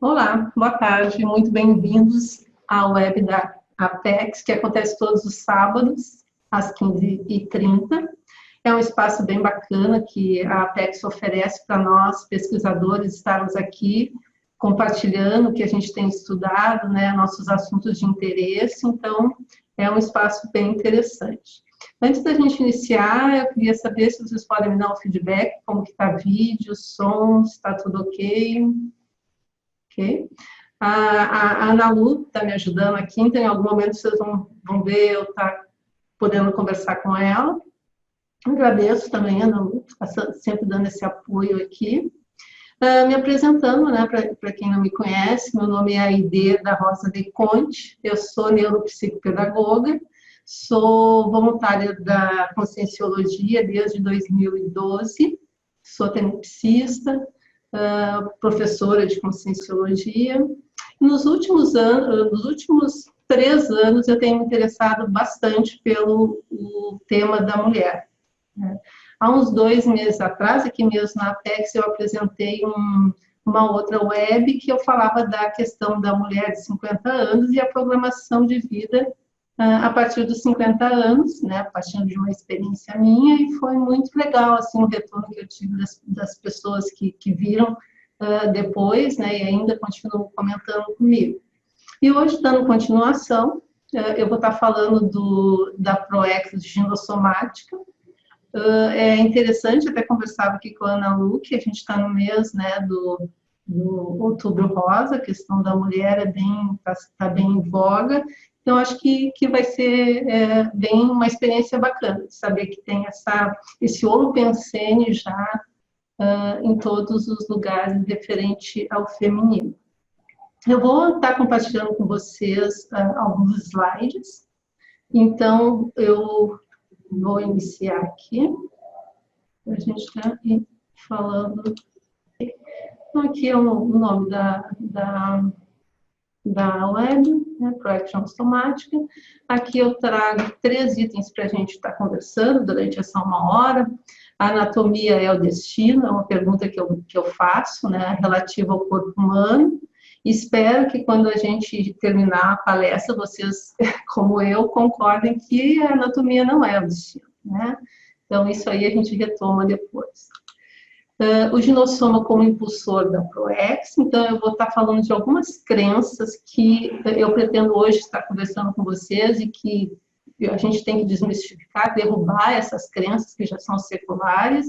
Olá, boa tarde, muito bem-vindos à web da Apex, que acontece todos os sábados, às 15h30. É um espaço bem bacana que a Apex oferece para nós, pesquisadores, estarmos aqui compartilhando o que a gente tem estudado, né, nossos assuntos de interesse, então é um espaço bem interessante. Antes da gente iniciar, eu queria saber se vocês podem me dar um feedback, como que está vídeo, som, se está tudo ok. Ok? A Ana Lu está me ajudando aqui, então em algum momento vocês vão ver eu estar podendo conversar com ela. Agradeço também, Ana Lu, sempre dando esse apoio aqui. Me apresentando, né, para quem não me conhece, meu nome é Aide da Rosa de Conte, eu sou neuropsicopedagoga, sou voluntária da Conscienciologia desde 2012, sou tenepsista, professora de Conscienciologia. Nos últimos 3 anos, eu tenho me interessado bastante pelo tema da mulher. Há uns 2 meses atrás, aqui mesmo na Apex, eu apresentei uma outra web que eu falava da questão da mulher de 50 anos e a programação de vida a partir dos 50 anos, né, partindo de uma experiência minha, e foi muito legal, assim, o retorno que eu tive das pessoas que viram depois, né, e ainda continuam comentando comigo. E hoje, dando continuação, eu vou estar falando da ProEx ginossomática. É interessante, até conversava aqui com a Ana Lu, que a gente está no mês, né, do Outubro Rosa, a questão da mulher tá bem em voga. Então, acho que vai ser bem uma experiência bacana, de saber que tem esse holopensene já em todos os lugares referente ao feminino. Eu vou estar compartilhando com vocês alguns slides, então eu vou iniciar aqui, para a gente estar falando. Então, aqui é o nome da web, né, ProEx Ginossomática. Aqui eu trago 3 itens para a gente estar conversando durante essa 1 hora. A anatomia é o destino, é uma pergunta que eu faço, né, relativa ao corpo humano. Espero que quando a gente terminar a palestra, vocês, como eu, concordem que a anatomia não é o destino, né? Então, isso aí a gente retoma depois. O ginossoma como impulsor da ProEx, então eu vou estar falando de algumas crenças que eu pretendo hoje estar conversando com vocês e que a gente tem que desmistificar, derrubar essas crenças que já são seculares,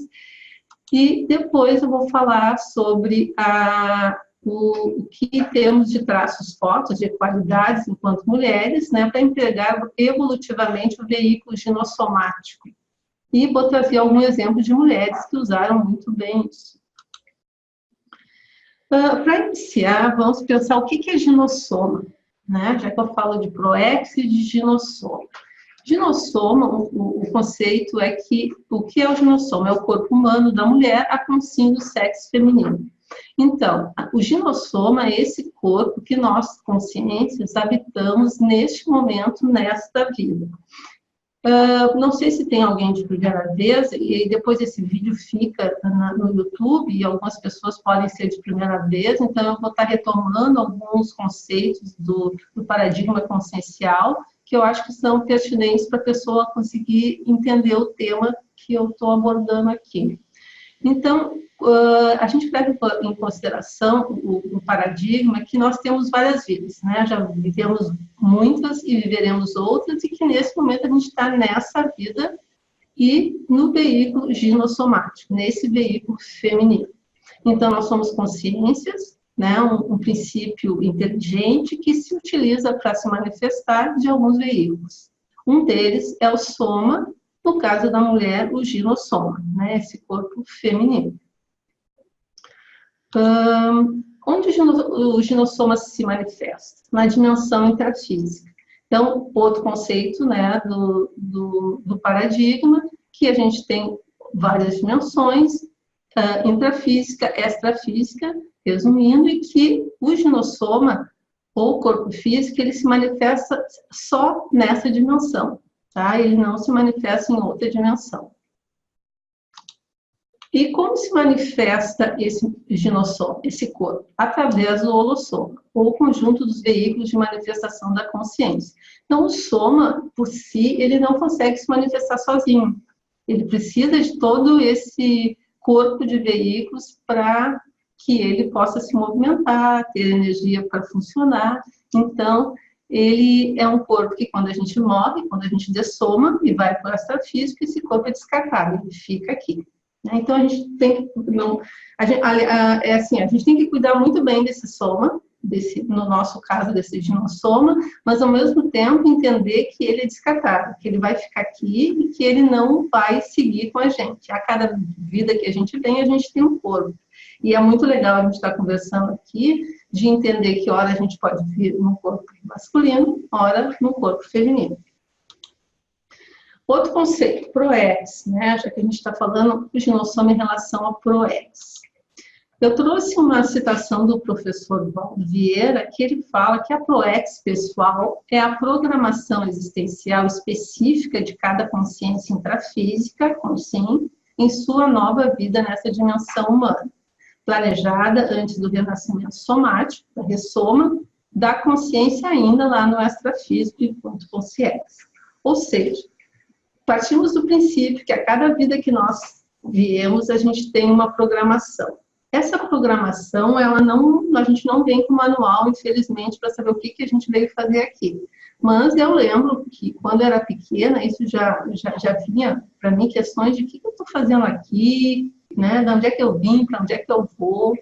e depois eu vou falar sobre o que temos de traços fortes, de qualidades enquanto mulheres, né, para empregar evolutivamente o veículo ginossomático. E vou trazer algum exemplo de mulheres que usaram muito bem isso. Para iniciar, vamos pensar o que é ginossoma, né? Já que eu falo de ProEx e de ginossoma. Ginossoma, o conceito é que o que é o ginossoma? É o corpo humano da mulher a consim do sexo feminino. Então, o ginossoma é esse corpo que nós, consciências, habitamos neste momento, nesta vida. Não sei se tem alguém de primeira vez, e depois esse vídeo fica no YouTube, e algumas pessoas podem ser de primeira vez, então eu vou estar retomando alguns conceitos do paradigma consciencial, que eu acho que são pertinentes para a pessoa conseguir entender o tema que eu estou abordando aqui. Então, a gente leva em consideração o paradigma que nós temos várias vidas, né? Já vivemos muitas e viveremos outras, e que nesse momento a gente está nessa vida e no veículo ginossomático, nesse veículo feminino. Então, nós somos consciências, né? Um princípio inteligente que se utiliza para se manifestar de alguns veículos. Um deles é o soma, no caso da mulher, o ginossoma, né? Esse corpo feminino. Onde o ginossoma se manifesta? Na dimensão intrafísica. Então, outro conceito, né, do paradigma, que a gente tem várias dimensões, intrafísica, extrafísica, resumindo, e que o ginossoma, ou corpo físico, ele se manifesta só nessa dimensão, tá? Ele não se manifesta em outra dimensão. E como se manifesta esse ginossoma, esse corpo? Através do holossoma, ou conjunto dos veículos de manifestação da consciência. Então, o soma, por si, ele não consegue se manifestar sozinho. Ele precisa de todo esse corpo de veículos para que ele possa se movimentar, ter energia para funcionar. Então, ele é um corpo que, quando a gente morre, quando a gente dessoma e vai para o astrofísico, esse corpo é descartado, ele fica aqui. Então, a gente tem que, não, a gente tem que cuidar muito bem desse soma, no nosso caso, desse ginossoma, mas, ao mesmo tempo, entender que ele é descartável, que ele vai ficar aqui e que ele não vai seguir com a gente. A cada vida que a gente vem, a gente tem um corpo. E é muito legal a gente estar conversando aqui, de entender que, ora, a gente pode vir no corpo masculino, ora, no corpo feminino. Outro conceito, ProEx, né? Já que a gente está falando do ginossoma em relação ao ProEx. Eu trouxe uma citação do professor Valdo Vieira, que ele fala que a ProEx pessoal é a programação existencial específica de cada consciência intrafísica, consciente, em sua nova vida nessa dimensão humana, planejada antes do renascimento somático, da ressoma, da consciência ainda lá no extrafísico enquanto consciência. Ou seja, partimos do princípio que a cada vida que nós viemos, a gente tem uma programação. Essa programação, a gente não vem com manual, infelizmente, para saber o que a gente veio fazer aqui. Mas eu lembro que, quando eu era pequena, isso já vinha para mim questões de o que eu estou fazendo aqui, né? De onde é que eu vim, para onde é que eu vou.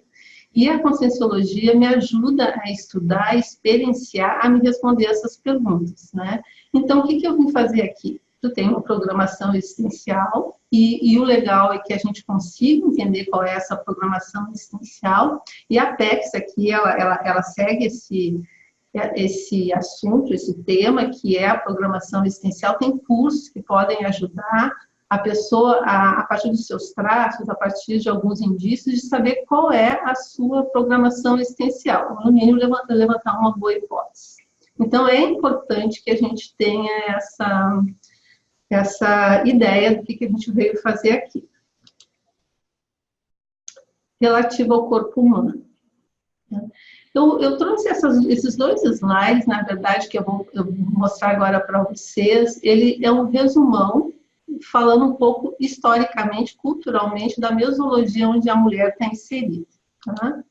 E a Conscienciologia me ajuda a estudar, a experienciar, a me responder essas perguntas, né? Então, o que eu vim fazer aqui? Tu tem uma programação existencial e o legal é que a gente consiga entender qual é essa programação existencial, e a PEX aqui, ela segue esse assunto, esse tema, que é a programação existencial. Tem cursos que podem ajudar a pessoa, a partir dos seus traços, a partir de alguns indícios, de saber qual é a sua programação existencial, no mínimo levantar uma boa hipótese. Então, é importante que a gente tenha essa ideia do que a gente veio fazer aqui. Relativo ao corpo humano. Eu trouxe esses dois slides, na verdade, que eu vou mostrar agora para vocês. Ele é um resumão, falando um pouco historicamente, culturalmente, da mesologia onde a mulher está inserida. Tá?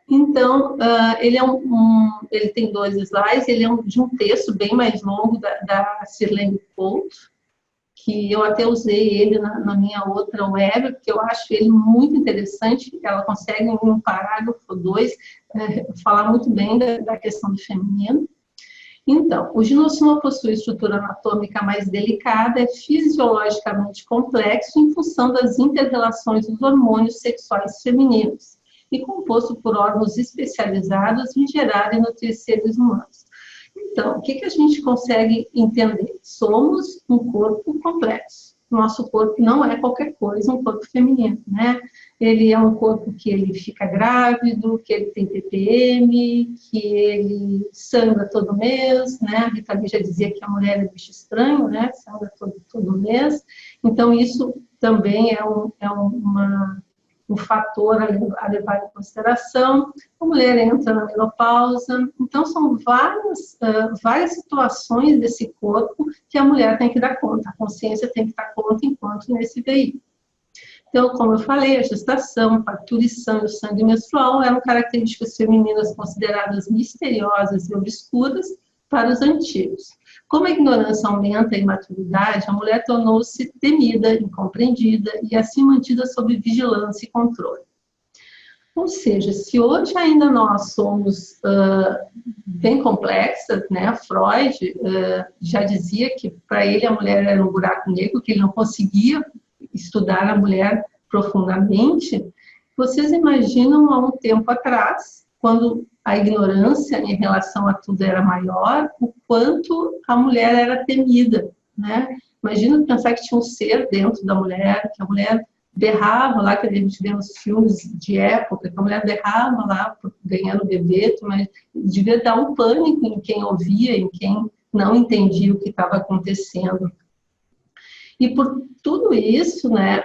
Então, ele tem dois slides, ele é de um texto bem mais longo da Sirlene Couto, que eu até usei ele na minha outra web, porque eu acho ele muito interessante. Ela consegue, em um parágrafo ou dois, falar muito bem da questão do feminino. Então, o ginossoma possui estrutura anatômica mais delicada, é fisiologicamente complexo em função das inter-relações dos hormônios sexuais femininos e composto por órgãos especializados em gerar e nutrir seres humanos. Então, o que a gente consegue entender? Somos um corpo complexo. Nosso corpo não é qualquer coisa, um corpo feminino, né? Ele é um corpo que ele fica grávido, que ele tem TPM, que ele sangra todo mês, né? A Rita Lee já dizia que a mulher é bicho estranho, né? Sangra todo mês. Então, isso também é um fator a levar em consideração. A mulher entra na menopausa. Então, são várias situações desse corpo que a mulher tem que dar conta, a consciência tem que dar conta enquanto nesse veículo. Então, como eu falei, a gestação, a parturição e o sangue menstrual eram características femininas consideradas misteriosas e obscuras para os antigos. Como a ignorância aumenta a imaturidade, a mulher tornou-se temida, incompreendida e assim mantida sob vigilância e controle. Ou seja, se hoje ainda nós somos bem complexas, né? Freud já dizia que para ele a mulher era um buraco negro, que ele não conseguia estudar a mulher profundamente. Vocês imaginam há um tempo atrás, quando a ignorância em relação a tudo era maior, o quanto a mulher era temida, né? Imagina pensar que tinha um ser dentro da mulher, que a mulher berrava lá, que a gente vê nos filmes de época, que a mulher berrava lá, ganhando bebê, mas devia dar um pânico em quem ouvia, em quem não entendia o que estava acontecendo. E por tudo isso, né,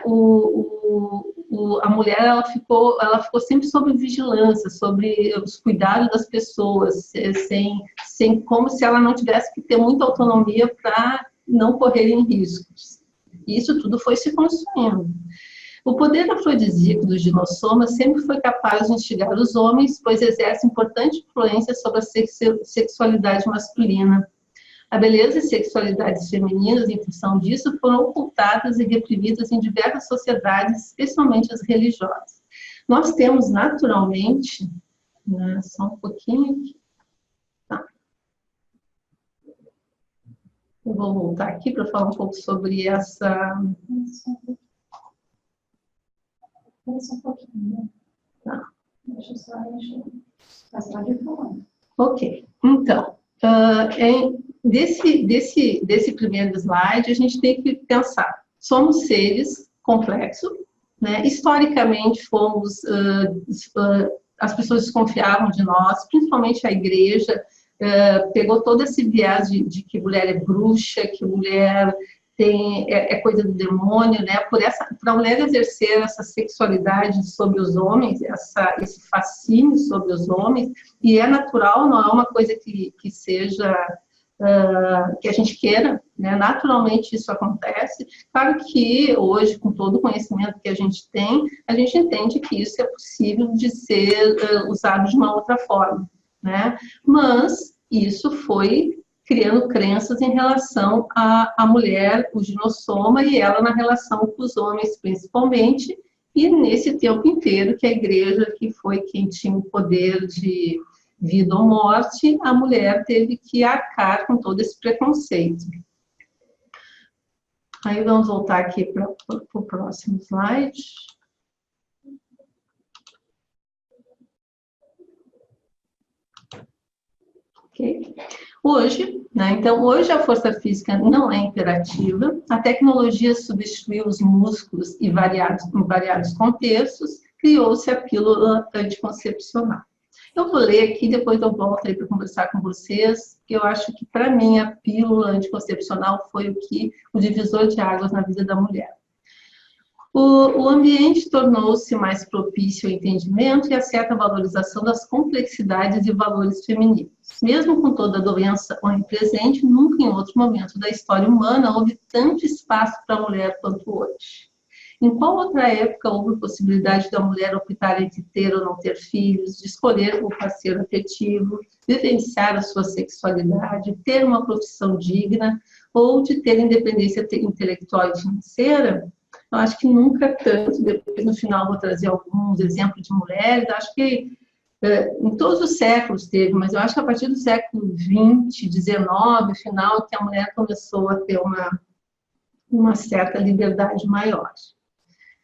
a mulher ela ficou sempre sob vigilância, sobre os cuidados das pessoas, como se ela não tivesse que ter muita autonomia para não correr em riscos. E isso tudo foi se construindo. O poder afrodisíaco dos dinossomas sempre foi capaz de instigar os homens, pois exerce importante influência sobre a sexualidade masculina. A beleza e sexualidades femininas, em função disso, foram ocultadas e reprimidas em diversas sociedades, especialmente as religiosas. Nós temos naturalmente, né, só um pouquinho aqui. Tá. Eu vou voltar aqui para falar um pouco sobre essa. Um pouquinho. Tá. Deixa eu só passar de fora. Ok, então, desse primeiro slide, a gente tem que pensar, somos seres complexos, né? Historicamente as pessoas desconfiavam de nós, principalmente a igreja, pegou todo esse viés de que mulher é bruxa, que mulher é coisa do demônio, né? Para a mulher exercer essa sexualidade sobre os homens, esse fascínio sobre os homens, e é natural, não é uma coisa que seja, que a gente queira, né? Naturalmente isso acontece. Claro que hoje, com todo o conhecimento que a gente entende que isso é possível de ser usado de uma outra forma, né? Mas isso foi criando crenças em relação à mulher, o ginossoma, e ela na relação com os homens, principalmente, e nesse tempo inteiro que a igreja, que foi quem tinha o poder de vida ou morte, a mulher teve que arcar com todo esse preconceito. Aí vamos voltar aqui para o próximo slide. Ok. Hoje, né, então, hoje a força física não é imperativa, a tecnologia substituiu os músculos em variados contextos, criou-se a pílula anticoncepcional. Eu vou ler aqui, depois eu volto aí para conversar com vocês, que eu acho que, para mim, a pílula anticoncepcional foi o divisor de águas na vida da mulher. O ambiente tornou-se mais propício ao entendimento e a certa valorização das complexidades e valores femininos. Mesmo com toda a doença onipresente, nunca em outro momento da história humana houve tanto espaço para a mulher quanto hoje. Em qual outra época houve possibilidade da mulher optar entre ter ou não ter filhos, de escolher o parceiro afetivo, vivenciar a sua sexualidade, ter uma profissão digna ou de ter independência intelectual e financeira? Eu acho que nunca tanto. Depois, no final, vou trazer alguns exemplos de mulheres. Acho que em todos os séculos teve, mas eu acho que a partir do século XX, XIX, final, que a mulher começou a ter uma certa liberdade maior.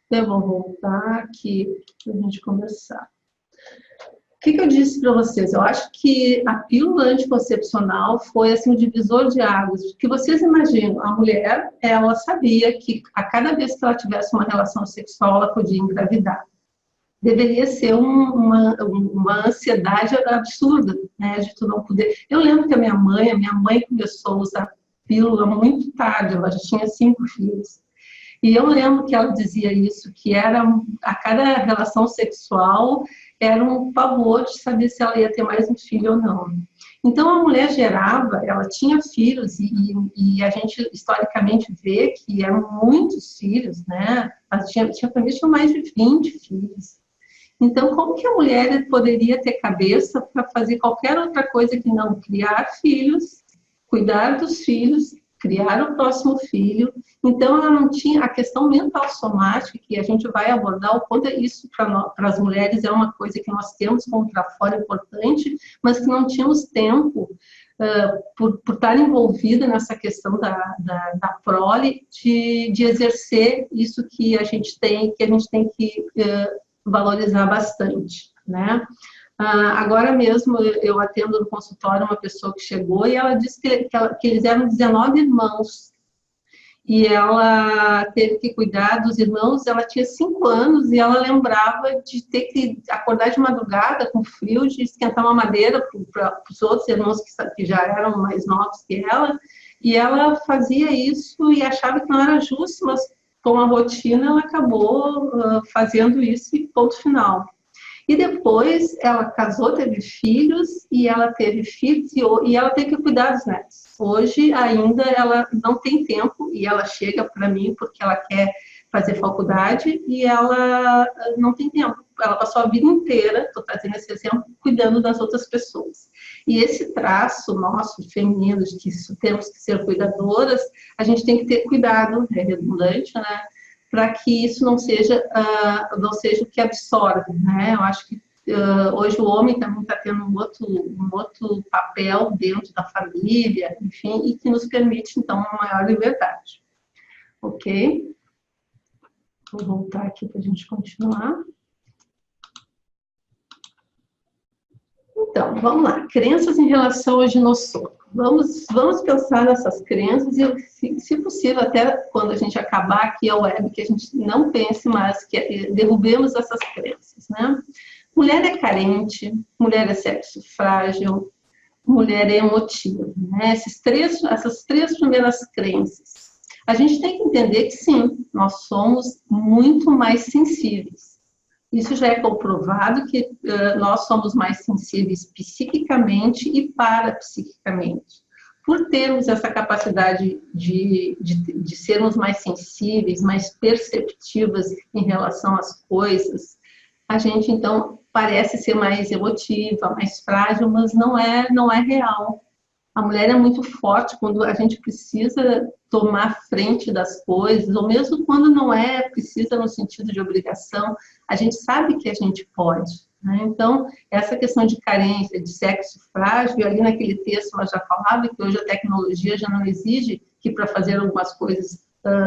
Então, eu vou voltar aqui para a gente conversar. O que eu disse para vocês? Eu acho que a pílula anticoncepcional foi assim, um divisor de águas. Porque vocês imaginam, a mulher, ela sabia que a cada vez que ela tivesse uma relação sexual, ela podia engravidar. Deveria ser uma ansiedade absurda, né, de tu não poder. Eu lembro que a minha mãe começou a usar pílula muito tarde, ela já tinha 5 filhos. E eu lembro que ela dizia isso, que a cada relação sexual era um pavor de saber se ela ia ter mais um filho ou não. Então, a mulher gerava, ela tinha filhos, e a gente historicamente vê que eram muitos filhos, né? Tinha famílias que tinham mais de 20 filhos. Então, como que a mulher poderia ter cabeça para fazer qualquer outra coisa que não criar filhos, cuidar dos filhos, criar o próximo filho? Então, ela não tinha a questão mental somática, que a gente vai abordar, o quanto isso para as mulheres é uma coisa que nós temos como para fora importante, mas que não tínhamos tempo, por estar envolvida nessa questão da prole, de exercer isso que a gente tem que valorizar bastante, né? Agora mesmo eu atendo no consultório uma pessoa que chegou e ela disse que eles eram 19 irmãos e ela teve que cuidar dos irmãos. Ela tinha 5 anos e ela lembrava de ter que acordar de madrugada com frio, de esquentar uma madeira para os outros irmãos que já eram mais novos que ela, e ela fazia isso e achava que não era justo, mas com a rotina, ela acabou fazendo isso e ponto final. E depois ela casou, teve filhos, e ela teve filhos e ela tem que cuidar dos netos. Hoje ainda ela não tem tempo e ela chega para mim porque ela quer fazer faculdade e ela não tem tempo. Ela passou a vida inteira, estou trazendo esse exemplo, cuidando das outras pessoas. E esse traço nosso, feminino, de que temos que ser cuidadoras, a gente tem que ter cuidado, é redundante, né? Para que isso não seja o que absorve, né? Eu acho que hoje o homem também está tendo um outro papel dentro da família, enfim, e que nos permite, então, uma maior liberdade. Ok? Vou voltar aqui para a gente continuar. Então, vamos lá. Crenças em relação ao ginossoco. Vamos pensar nessas crenças e, se possível, até quando a gente acabar aqui a web, que a gente não pense mais, que derrubemos essas crenças, né? Mulher é carente, mulher é sexo frágil, mulher é emotiva, né? Essas três primeiras crenças. A gente tem que entender que, sim, nós somos muito mais sensíveis. Isso já é comprovado que nós somos mais sensíveis psiquicamente e parapsiquicamente. Por termos essa capacidade de sermos mais sensíveis, mais perceptivas em relação às coisas, a gente, então, parece ser mais emotiva, mais frágil, mas não é real. A mulher é muito forte quando a gente precisa tomar frente das coisas, ou mesmo quando não precisa no sentido de obrigação, a gente sabe que a gente pode, né? Então, essa questão de carência, de sexo frágil, ali naquele texto ela já falava que hoje a tecnologia já não exige que para fazer algumas coisas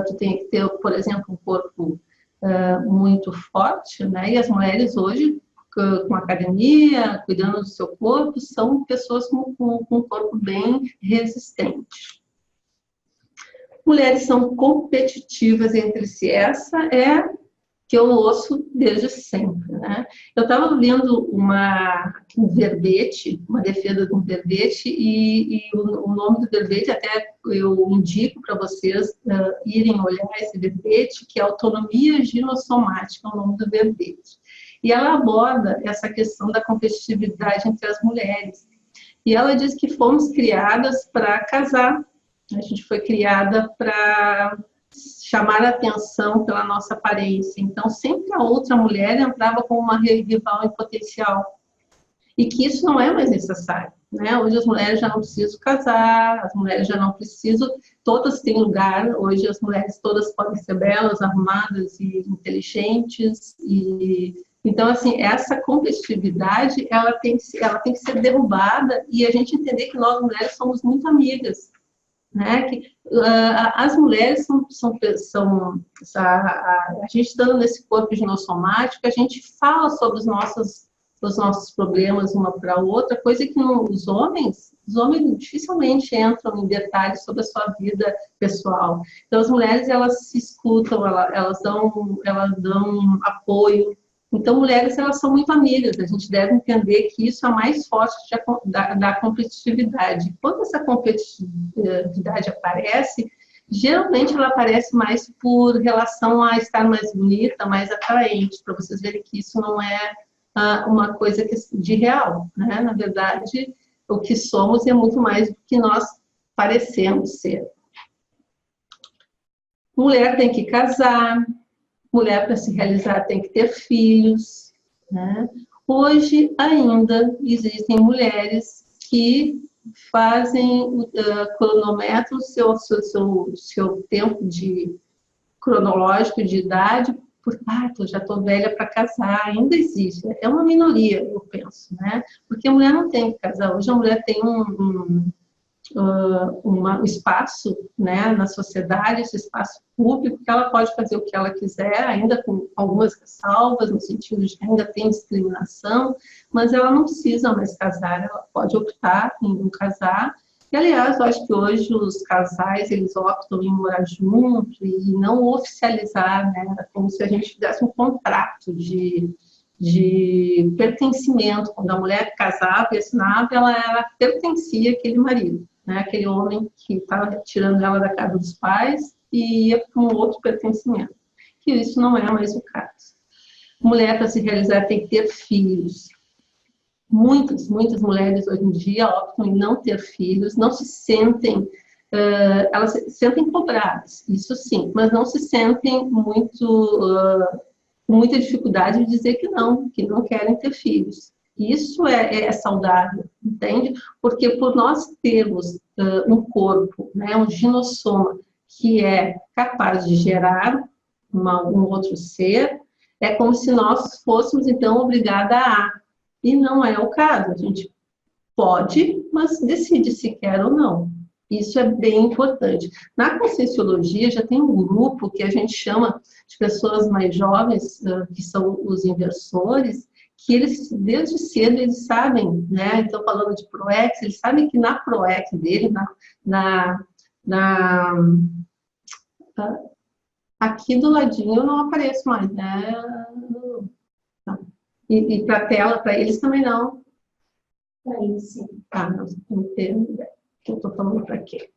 tu tenha que ter, por exemplo, um corpo muito forte, né? E as mulheres hoje, com academia, cuidando do seu corpo, são pessoas com um corpo bem resistente. Mulheres são competitivas entre si. Essa é que eu ouço desde sempre, né? Eu estava lendo um verbete, uma defesa de um verbete, e o nome do verbete, até eu indico para vocês irem olhar esse verbete, que é Autonomia Ginossomática, é o nome do verbete. E ela aborda essa questão da competitividade entre as mulheres. E ela diz que fomos criadas para casar. A gente foi criada para chamar a atenção pela nossa aparência. Então, sempre a outra mulher entrava como uma rival em potencial. E que isso não é mais necessário, né? Hoje as mulheres já não precisam casar, as mulheres já não precisam, todas têm lugar, hoje as mulheres todas podem ser belas, arrumadas e inteligentes, então, assim, essa competitividade, ela tem que ser derrubada e a gente entender que nós mulheres somos muito amigas, né? Que as mulheres a gente estando nesse corpo ginossomático, a gente fala sobre os nossos problemas uma para a outra, coisa que os homens dificilmente entram em detalhes sobre a sua vida pessoal. Então, as mulheres, elas se escutam, elas dão apoio. Então, mulheres, elas são muito amigas, a gente deve entender que isso é mais forte da competitividade. Quando essa competitividade aparece, geralmente ela aparece mais por relação a estar mais bonita, mais atraente, para vocês verem que isso não é uma coisa de real, né? Na verdade, o que somos é muito mais do que nós parecemos ser. Mulher tem que casar, mulher, para se realizar, tem que ter filhos, né? Hoje, ainda, existem mulheres que fazem, cronometram o seu tempo cronológico de idade, porque eu já estou velha para casar, ainda existe. É uma minoria, eu penso, né? Porque a mulher não tem que casar. Hoje a mulher tem um espaço, né, na sociedade, esse espaço público, que ela pode fazer o que ela quiser, ainda com algumas ressalvas, no sentido de que ainda tem discriminação, mas ela não precisa mais casar, ela pode optar em não casar. E, aliás, eu acho que hoje os casais, eles optam em morar junto e não oficializar, né, como se a gente fizesse um contrato de pertencimento. Quando a mulher casava e assinava, ela pertencia àquele marido, né? Aquele homem que estava tirando ela da casa dos pais, e ia para um outro pertencimento. Que isso não é mais o caso. Mulher, para se realizar, tem que ter filhos. Muitas mulheres hoje em dia optam em não ter filhos, não se sentem, elas se sentem cobradas, isso sim, mas não se sentem com muita dificuldade de dizer que não querem ter filhos. Isso é saudável, entende? Porque por nós termos um corpo, né, um ginossoma, que é capaz de gerar um outro ser, é como se nós fôssemos, então, obrigadas a. E não é o caso. A gente pode, mas decide se quer ou não. Isso é bem importante. Na Conscienciologia já tem um grupo que a gente chama de pessoas mais jovens, que são os inversores, que eles, desde cedo, eles sabem, né? Então, falando de PROEX, eles sabem que na PROEX dele, aqui do ladinho eu não apareço mais, né? E para a tela, para eles também não. Para eles, sim. Não tenho ideia. Eu estou falando para quê?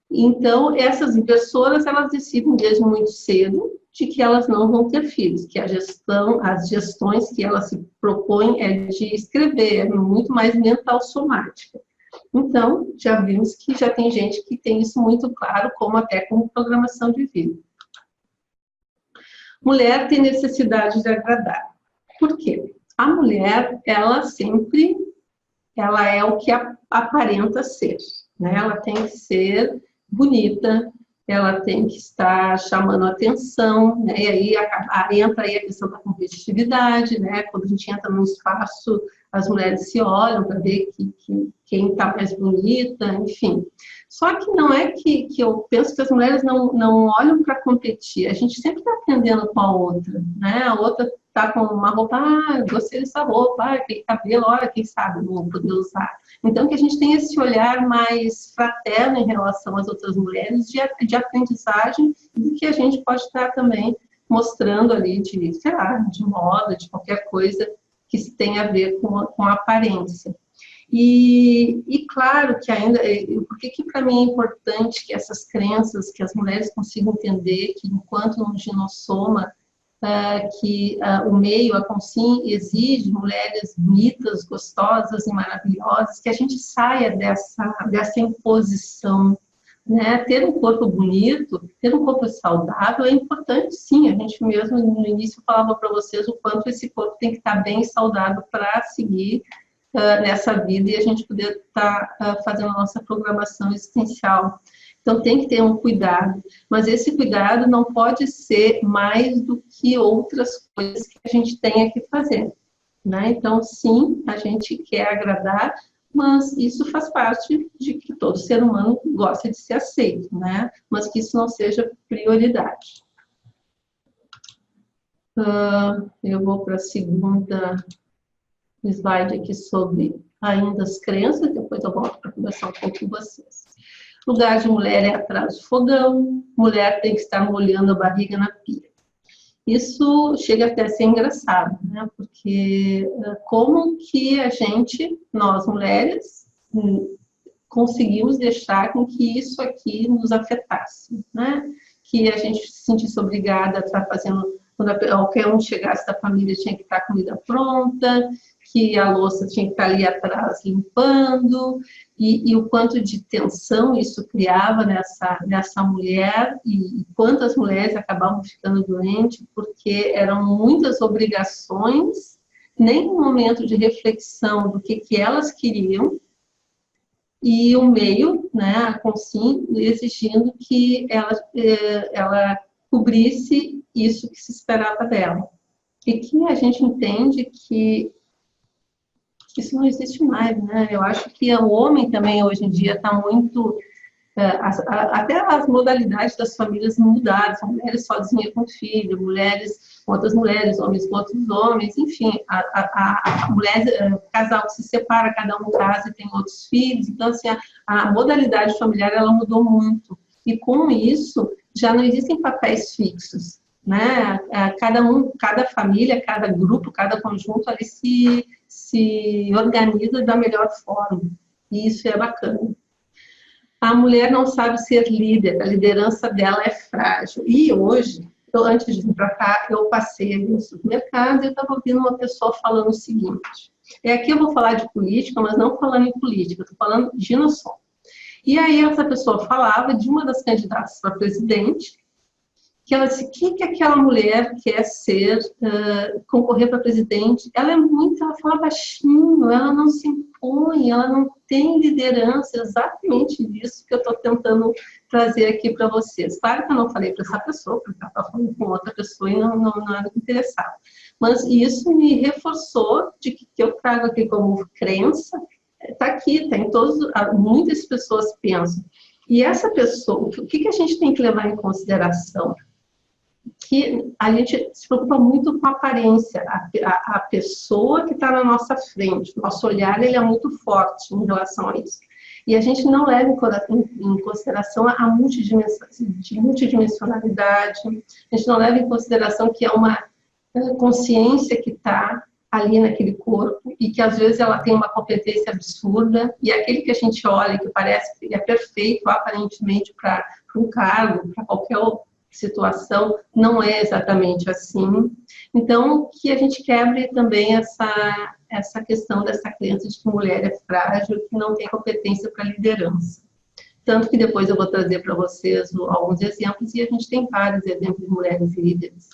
Então, essas inversoras, elas decidem desde muito cedo de que elas não vão ter filhos, que as gestões que elas se propõem é de escrever, é muito mais mental somática. Então, já vimos que já tem gente que tem isso muito claro, como até como programação de vida. Mulher tem necessidade de agradar. Por quê? A mulher, ela é o que aparenta ser, né? Ela tem que ser bonita, ela tem que estar chamando atenção, né? E aí entra aí a questão da competitividade, né? Quando a gente entra num espaço, as mulheres se olham para ver quem está mais bonita, enfim. Só que não é que eu penso que as mulheres não olham para competir, a gente sempre está aprendendo com a outra, né? A outra está com uma roupa, gostei dessa roupa, aquele cabelo, olha, quem sabe, não vou poder usar. Então, que a gente tem esse olhar mais fraterno em relação às outras mulheres, de aprendizagem, e que a gente pode estar também mostrando ali sei lá, de moda, de qualquer coisa que tenha a ver com a aparência. E claro que ainda, por que para mim é importante que essas crenças, que as mulheres consigam entender que enquanto no ginossoma, o meio, a Consciência, exige mulheres bonitas, gostosas e maravilhosas, que a gente saia dessa imposição, né? Ter um corpo bonito, ter um corpo saudável é importante, sim. A gente mesmo no início falava para vocês o quanto esse corpo tem que estar bem saudável para seguir nessa vida e a gente poder estar fazendo a nossa programação existencial. Então, tem que ter um cuidado, mas esse cuidado não pode ser mais do que outras coisas que a gente tenha que fazer, né? Então, sim, a gente quer agradar, mas isso faz parte de que todo ser humano gosta de ser aceito, né? Mas que isso não seja prioridade. Eu vou para a segunda slide aqui sobre ainda as crenças, depois eu volto para conversar um pouco com vocês. Lugar de mulher é atrás do fogão, mulher tem que estar molhando a barriga na pia. Isso chega até a ser engraçado, né? Porque como que nós mulheres, conseguimos deixar com que isso aqui nos afetasse, né? Que a gente se sentisse obrigada a estar fazendo, quando qualquer um chegasse da família tinha que estar a comida pronta, que a louça tinha que estar ali atrás limpando, e o quanto de tensão isso criava nessa mulher, e quantas mulheres acabavam ficando doentes, porque eram muitas obrigações, nem um momento de reflexão do que elas queriam, e o meio, né, a Consciência, exigindo que ela cobrisse isso que se esperava dela. E que a gente entende que isso não existe mais, né? Eu acho que o homem também hoje em dia está muito... até as modalidades das famílias mudaram, são mulheres sozinhas com filho, mulheres com outras mulheres, homens com outros homens, enfim, a mulher, o casal que se separa, cada um casa e tem outros filhos, então assim, a modalidade familiar ela mudou muito, e com isso já não existem papéis fixos, né? Cada família, cada grupo, cada conjunto ali se organiza da melhor forma, e isso é bacana. A mulher não sabe ser líder, a liderança dela é frágil. E hoje, antes de vir para cá, eu passei ali no supermercado e eu estava ouvindo uma pessoa falando o seguinte. Aqui eu vou falar de política, mas não falando em política, estou falando de noção. E aí essa pessoa falava de uma das candidatas para presidente, que ela disse, o que aquela mulher quer ser, concorrer para presidente? Ela fala baixinho, ela não se impõe, ela não tem liderança, exatamente isso que eu estou tentando trazer aqui para vocês. Claro que eu não falei para essa pessoa, porque ela estava falando com outra pessoa e não era interessado. Mas isso me reforçou de que eu trago aqui como crença, está aqui, está em todos, muitas pessoas pensam. E essa pessoa, o que a gente tem que levar em consideração? Que a gente se preocupa muito com a aparência, a pessoa que está na nossa frente, nosso olhar ele é muito forte em relação a isso. E a gente não leva em consideração a multidimensionalidade, a gente não leva em consideração que é uma consciência que está ali naquele corpo e que às vezes ela tem uma competência absurda e aquele que a gente olha que parece que é perfeito aparentemente para um cargo, para qualquer situação, não é exatamente assim. Então, que a gente quebre também essa questão dessa crença de que mulher é frágil, que não tem competência para liderança. Tanto que depois eu vou trazer para vocês alguns exemplos, e a gente tem vários exemplos de mulheres líderes.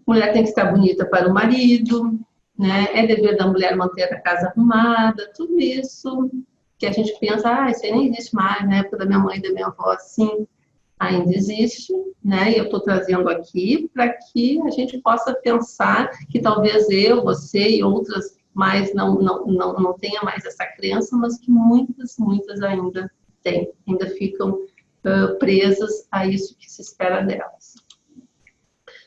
Mulher tem que estar bonita para o marido, né? É dever da mulher manter a casa arrumada, tudo isso que a gente pensa, isso aí nem existe mais, na época da minha mãe e da minha avó, assim, ainda existe, né? E eu estou trazendo aqui para que a gente possa pensar que talvez eu, você e outras mais não tenha mais essa crença, mas que muitas ainda têm, ainda ficam presas a isso que se espera delas.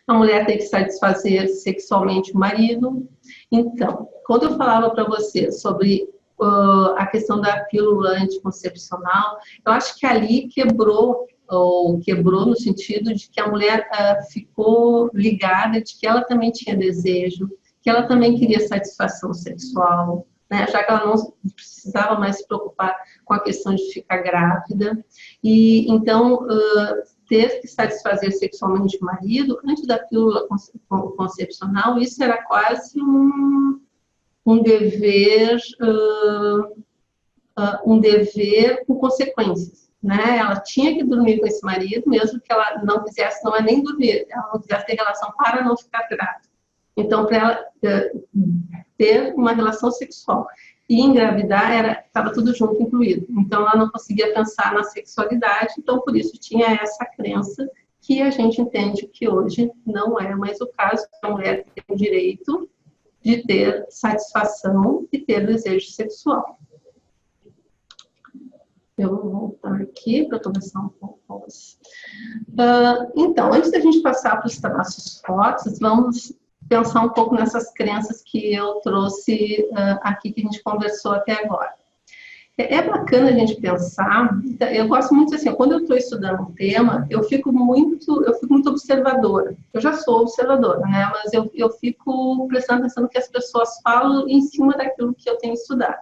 A mulher tem que satisfazer sexualmente o marido. Então, quando eu falava para você sobre a questão da pílula anticoncepcional, eu acho que ali quebrou no sentido de que a mulher ficou ligada de que ela também tinha desejo, que ela também queria satisfação sexual, né? Já que ela não precisava mais se preocupar com a questão de ficar grávida. E então, ter que satisfazer sexualmente o marido, antes da pílula concepcional, isso era quase um dever com consequências. Né? Ela tinha que dormir com esse marido, mesmo que ela não quisesse, não é nem dormir, ela não quisesse ter relação para não ficar grávida. Então, para ela ter uma relação sexual e engravidar, estava tudo junto, incluído. Então, ela não conseguia pensar na sexualidade, então, por isso, tinha essa crença que a gente entende que hoje não é mais o caso, que a mulher tem o direito de ter satisfação e ter desejo sexual. Eu vou voltar aqui para conversar um pouco com você. Então, antes da gente passar para os traços fortes, vamos pensar um pouco nessas crenças que eu trouxe aqui, que a gente conversou até agora. É bacana a gente pensar, eu gosto muito assim, quando eu estou estudando um tema, eu fico muito observadora. Eu já sou observadora, né? Mas eu fico prestando atenção no que as pessoas falam em cima daquilo que eu tenho estudado.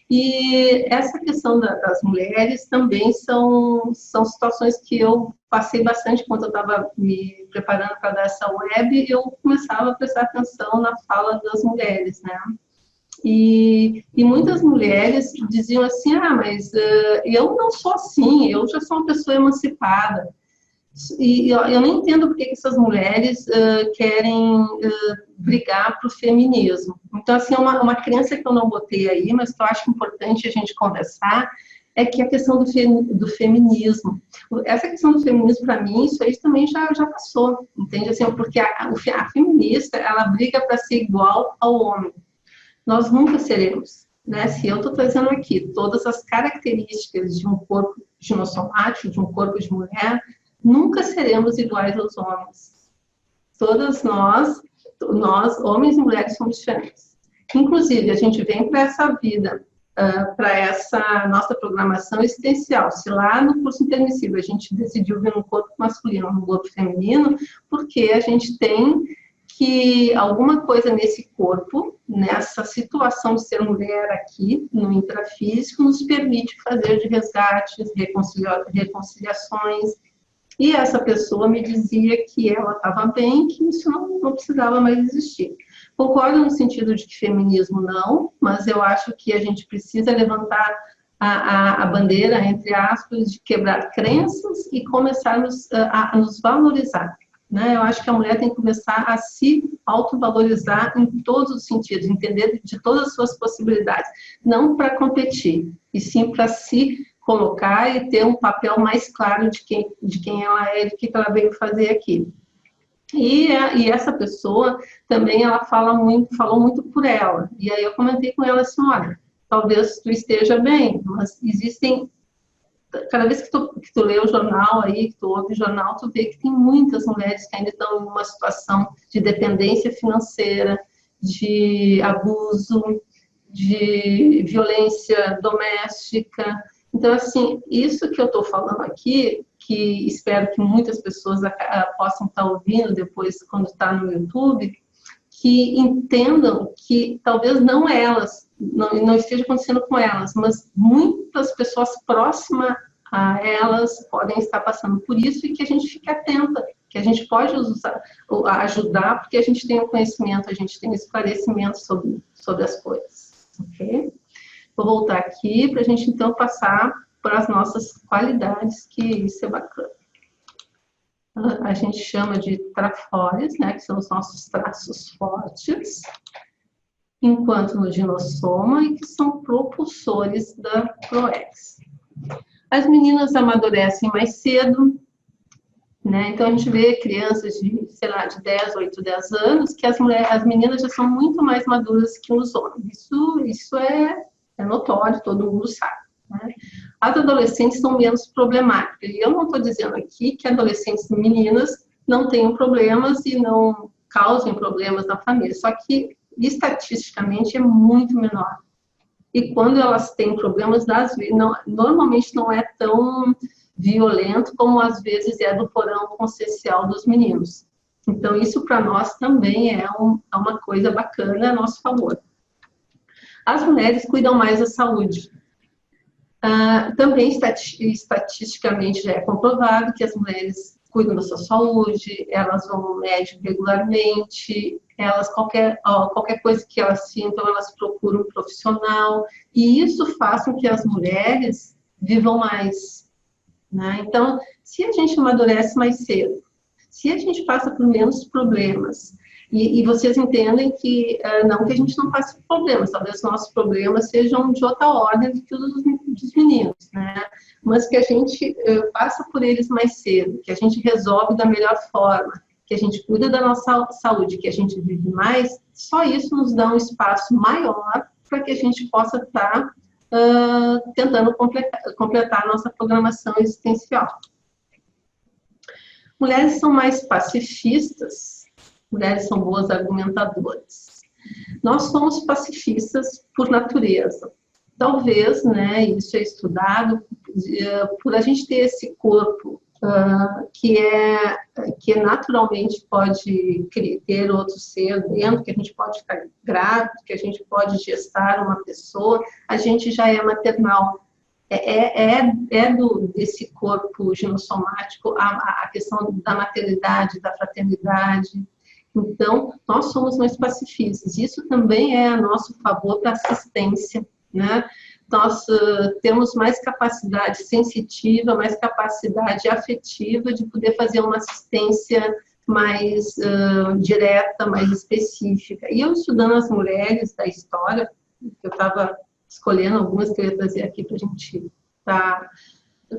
E essa questão das mulheres também são situações que eu passei bastante quando eu estava me preparando para dar essa web, eu começava a prestar atenção na fala das mulheres, né? E muitas mulheres diziam assim, mas eu não sou assim, eu já sou uma pessoa emancipada. E eu nem entendo por que essas mulheres querem brigar para o feminismo. Então, assim, uma crença que eu não botei aí, mas que eu acho importante a gente conversar, é que a questão do feminismo. Essa questão do feminismo, para mim, isso aí também já passou, entende? Assim, porque a feminista, ela briga para ser igual ao homem. Nós nunca seremos, né? Se eu estou trazendo aqui todas as características de um corpo ginossomático, de um corpo de mulher, nunca seremos iguais aos homens. Todas nós, homens e mulheres, somos diferentes. Inclusive, a gente vem para essa vida, para essa nossa programação existencial. Se lá no curso intermissivo a gente decidiu ver um corpo masculino, um corpo feminino, porque a gente tem que alguma coisa nesse corpo, nessa situação de ser mulher aqui, no intrafísico, nos permite fazer de resgates, reconciliações. E essa pessoa me dizia que ela estava bem, que isso não precisava mais existir. Concordo no sentido de que feminismo não, mas eu acho que a gente precisa levantar a bandeira, entre aspas, de quebrar crenças e começar a nos valorizar. Né? Eu acho que a mulher tem que começar a se autovalorizar em todos os sentidos, entender de todas as suas possibilidades, não para competir, e sim para se colocar e ter um papel mais claro de quem ela é, de que ela veio fazer aqui. E essa pessoa também, ela falou muito por ela. E aí eu comentei com ela assim, olha, talvez tu esteja bem, mas existem... Cada vez que tu lê o jornal aí, que tu ouve o jornal, tu vê que tem muitas mulheres que ainda estão em uma situação de dependência financeira, de abuso, de violência doméstica. Então, assim, isso que eu estou falando aqui, que espero que muitas pessoas possam estar ouvindo depois, quando está no YouTube, que entendam que talvez não elas, não esteja acontecendo com elas, mas muitas pessoas próximas a elas podem estar passando por isso e que a gente fique atenta, que a gente pode ajudar, porque a gente tem o conhecimento, a gente tem o esclarecimento sobre as coisas, ok? Vou voltar aqui para a gente, então, passar para as nossas qualidades, que isso é bacana. A gente chama de trafores, né, que são os nossos traços fortes, enquanto no dinossoma, e que são propulsores da ProEx. As meninas amadurecem mais cedo, né, então a gente vê crianças de, sei lá, de 10, 8, 10 anos, que as meninas já são muito mais maduras que os homens. Isso é notório, todo mundo sabe. Né? As adolescentes são menos problemáticas. E eu não estou dizendo aqui que adolescentes meninas não tenham problemas e não causem problemas na família. Só que, estatisticamente, é muito menor. E quando elas têm problemas, normalmente não é tão violento como, às vezes, é do porão consciencial dos meninos. Então, isso, para nós, também é uma coisa bacana a nosso favor. As mulheres cuidam mais da saúde. Também, estatisticamente, já é comprovado que as mulheres cuidam da sua saúde, elas vão ao médico regularmente, qualquer coisa que elas sintam, elas procuram um profissional, e isso faz com que as mulheres vivam mais. Né? Então, se a gente amadurece mais cedo, se a gente passa por menos problemas, e vocês entendem que não que a gente não passe por problemas, talvez os nossos problemas sejam de outra ordem do que os dos meninos, né? Mas que a gente passa por eles mais cedo, que a gente resolve da melhor forma, que a gente cuida da nossa saúde, que a gente vive mais, só isso nos dá um espaço maior para que a gente possa estar tentando completar a nossa programação existencial. Mulheres são mais pacifistas, mulheres são boas argumentadoras. Nós somos pacifistas por natureza. Talvez, né, isso é estudado, por a gente ter esse corpo que naturalmente pode ter outro ser dentro, que a gente pode ficar grávido, que a gente pode gestar uma pessoa, a gente já é maternal. Desse corpo ginossomático a questão da maternidade, da fraternidade. Então, nós somos mais pacifistas. Isso também é a nosso favor para assistência, né? Nós temos mais capacidade sensitiva, mais capacidade afetiva de poder fazer uma assistência mais direta, mais específica. E eu, estudando as mulheres da história, eu estava escolhendo algumas que eu ia trazer aqui para a gente estar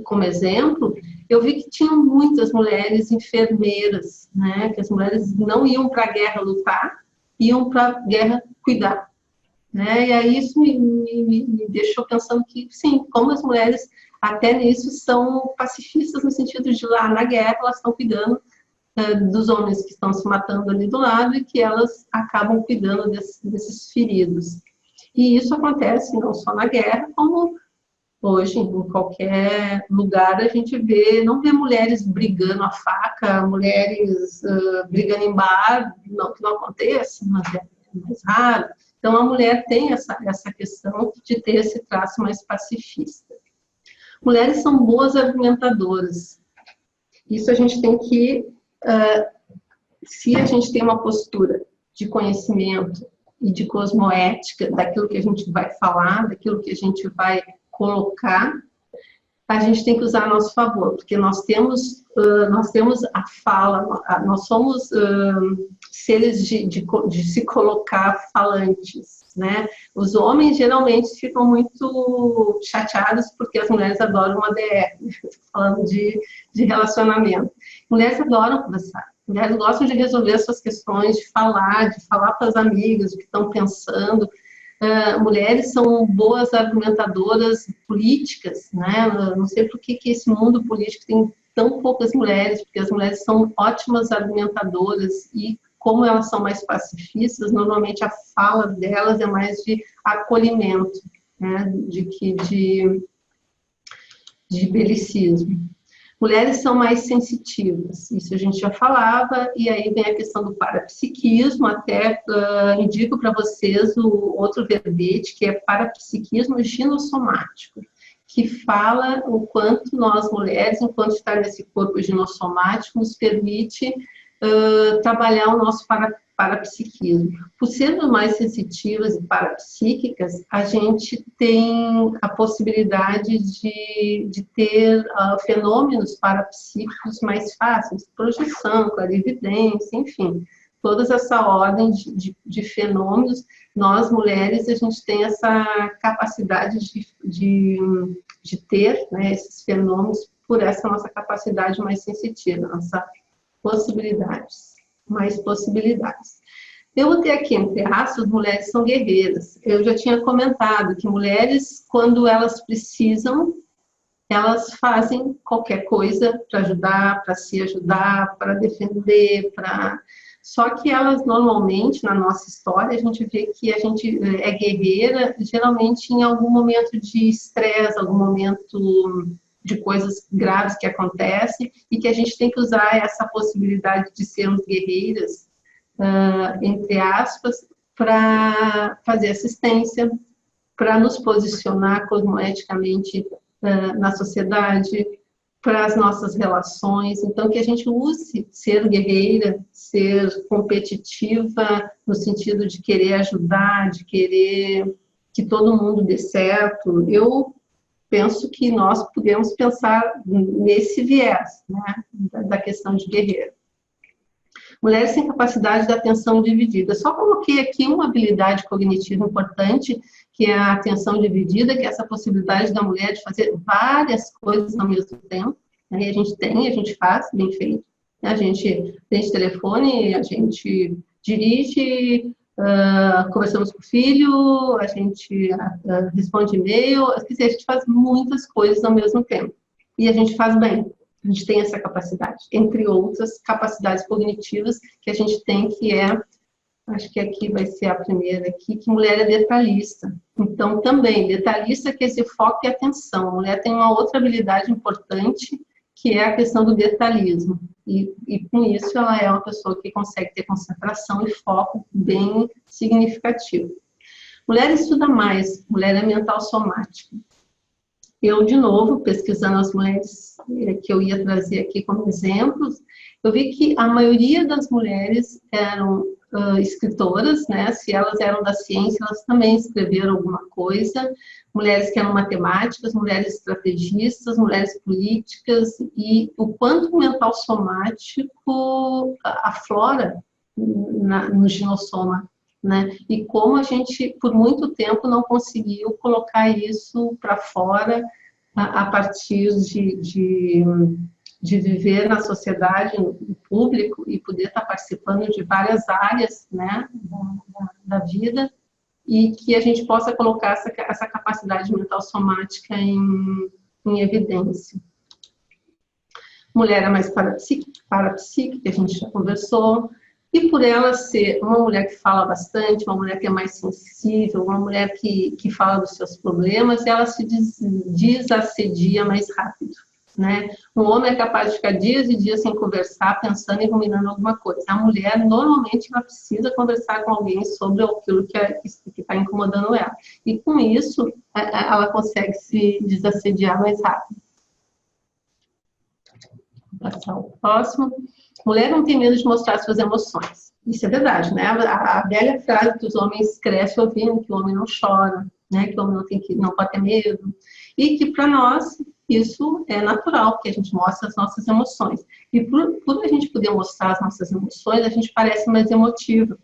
como exemplo, eu vi que tinham muitas mulheres enfermeiras, né? Que as mulheres não iam para a guerra lutar, iam para a guerra cuidar. Né? E aí isso me deixou pensando que, sim, como as mulheres até nisso são pacifistas no sentido de lá na guerra elas estão cuidando dos homens que estão se matando ali do lado e que elas acabam cuidando desses feridos. E isso acontece não só na guerra, como Hoje, em qualquer lugar, a gente não vê mulheres brigando a faca, mulheres brigando em bar, não que não aconteça, mas é mais raro. Então, a mulher tem essa questão de ter esse traço mais pacifista. Mulheres são boas argumentadoras. Isso a gente tem que, se a gente tem uma postura de conhecimento e de cosmoética, daquilo que a gente vai falar, daquilo que a gente vai colocar, a gente tem que usar a nosso favor, porque nós temos a fala, nós somos seres de se colocar falantes, né? Os homens geralmente ficam muito chateados porque as mulheres adoram uma DR, falando de relacionamento. Mulheres adoram conversar, mulheres gostam de resolver as suas questões, de falar para as amigas o que estão pensando. Mulheres são boas argumentadoras políticas, né? Não sei por que esse mundo político tem tão poucas mulheres, porque as mulheres são ótimas argumentadoras e como elas são mais pacifistas, normalmente a fala delas é mais de acolhimento, né? de belicismo. Mulheres são mais sensitivas, isso a gente já falava, e aí vem a questão do parapsiquismo, até indico para vocês o outro verbete, que é parapsiquismo ginossomático, que fala o quanto nós mulheres, enquanto estar nesse corpo ginossomático, nos permite trabalhar o nosso parapsiquismo. Por sermos mais sensitivas e parapsíquicas, a gente tem a possibilidade de ter fenômenos parapsíquicos mais fáceis, projeção, clarividência, enfim, toda essa ordem de fenômenos. Nós, mulheres, a gente tem essa capacidade de ter, né, esses fenômenos por essa nossa capacidade mais sensitiva, nossa mais possibilidades. Eu vou ter aqui, entre aspas, mulheres são guerreiras. Eu já tinha comentado que mulheres, quando elas precisam, elas fazem qualquer coisa para ajudar, para se ajudar, para defender, Só que elas, normalmente, na nossa história, a gente vê que a gente é guerreira, geralmente em algum momento de estresse, algum momento de coisas graves que acontecem e que a gente tem que usar essa possibilidade de sermos guerreiras, entre aspas, para fazer assistência, para nos posicionar cosmoeticamente na sociedade, para as nossas relações. Então, que a gente use ser guerreira, ser competitiva, no sentido de querer ajudar, de querer que todo mundo dê certo. Eu penso que nós podemos pensar nesse viés, né, da questão de guerreiro. Mulheres têm capacidade de atenção dividida. Só coloquei aqui uma habilidade cognitiva importante, que é a atenção dividida, que é essa possibilidade da mulher de fazer várias coisas ao mesmo tempo. Aí a gente faz, bem feito. A gente tem telefone, a gente dirige, conversamos com o filho, a gente responde e-mail, quer dizer, a gente faz muitas coisas ao mesmo tempo. E a gente faz bem, a gente tem essa capacidade, entre outras capacidades cognitivas que a gente tem, que é, acho que aqui vai ser a primeira aqui, que mulher é detalhista. Então, também, detalhista que é esse foco e atenção. A mulher tem uma outra habilidade importante, que é a questão do detalhismo. E com isso ela é uma pessoa que consegue ter concentração e foco bem significativo. Mulher estuda mais, mulher é mental somática. Eu, de novo, pesquisando as mulheres que eu ia trazer aqui como exemplos, eu vi que a maioria das mulheres eram escritoras, né? Se elas eram da ciência, elas também escreveram alguma coisa. Mulheres que eram matemáticas, mulheres estrategistas, mulheres políticas, e o quanto o mental somático aflora no ginossoma, né? E como a gente, por muito tempo, não conseguiu colocar isso para fora a partir de viver na sociedade, no público, e poder estar participando de várias áreas, né, da vida, e que a gente possa colocar essa capacidade mental somática em evidência. Mulher é mais parapsíquica, a gente já conversou. E por ela ser uma mulher que fala bastante, uma mulher que é mais sensível, uma mulher que fala dos seus problemas, ela se desassedia mais rápido, né? Um homem é capaz de ficar dias e dias sem conversar, pensando e ruminando alguma coisa. A mulher, normalmente, ela precisa conversar com alguém sobre aquilo que está incomodando ela. E com isso, ela consegue se desassediar mais rápido. Vou passar o próximo. Mulher não tem medo de mostrar suas emoções. Isso é verdade, né? A velha frase que os homens crescem ouvindo, que o homem não chora, né? Que o homem não pode ter medo. E que para nós isso é natural, que a gente mostra as nossas emoções. E por a gente poder mostrar as nossas emoções, a gente parece mais emotivo.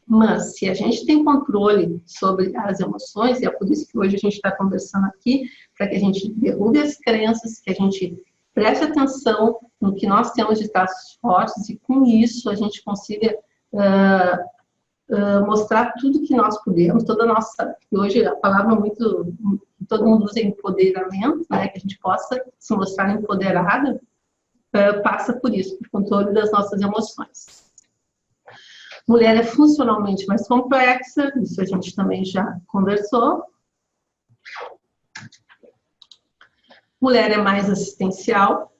Mas se a gente tem controle sobre as emoções, e é por isso que hoje a gente está conversando aqui, para que a gente derrube as crenças, que a gente preste atenção no que nós temos de traços fortes e com isso a gente consiga mostrar tudo que nós podemos, toda a nossa, e hoje a palavra muito, todo mundo usa empoderamento, né, que a gente possa se mostrar empoderada, passa por isso, por controle das nossas emoções. Mulher é funcionalmente mais complexa, isso a gente também já conversou. Mulher é mais assistencial,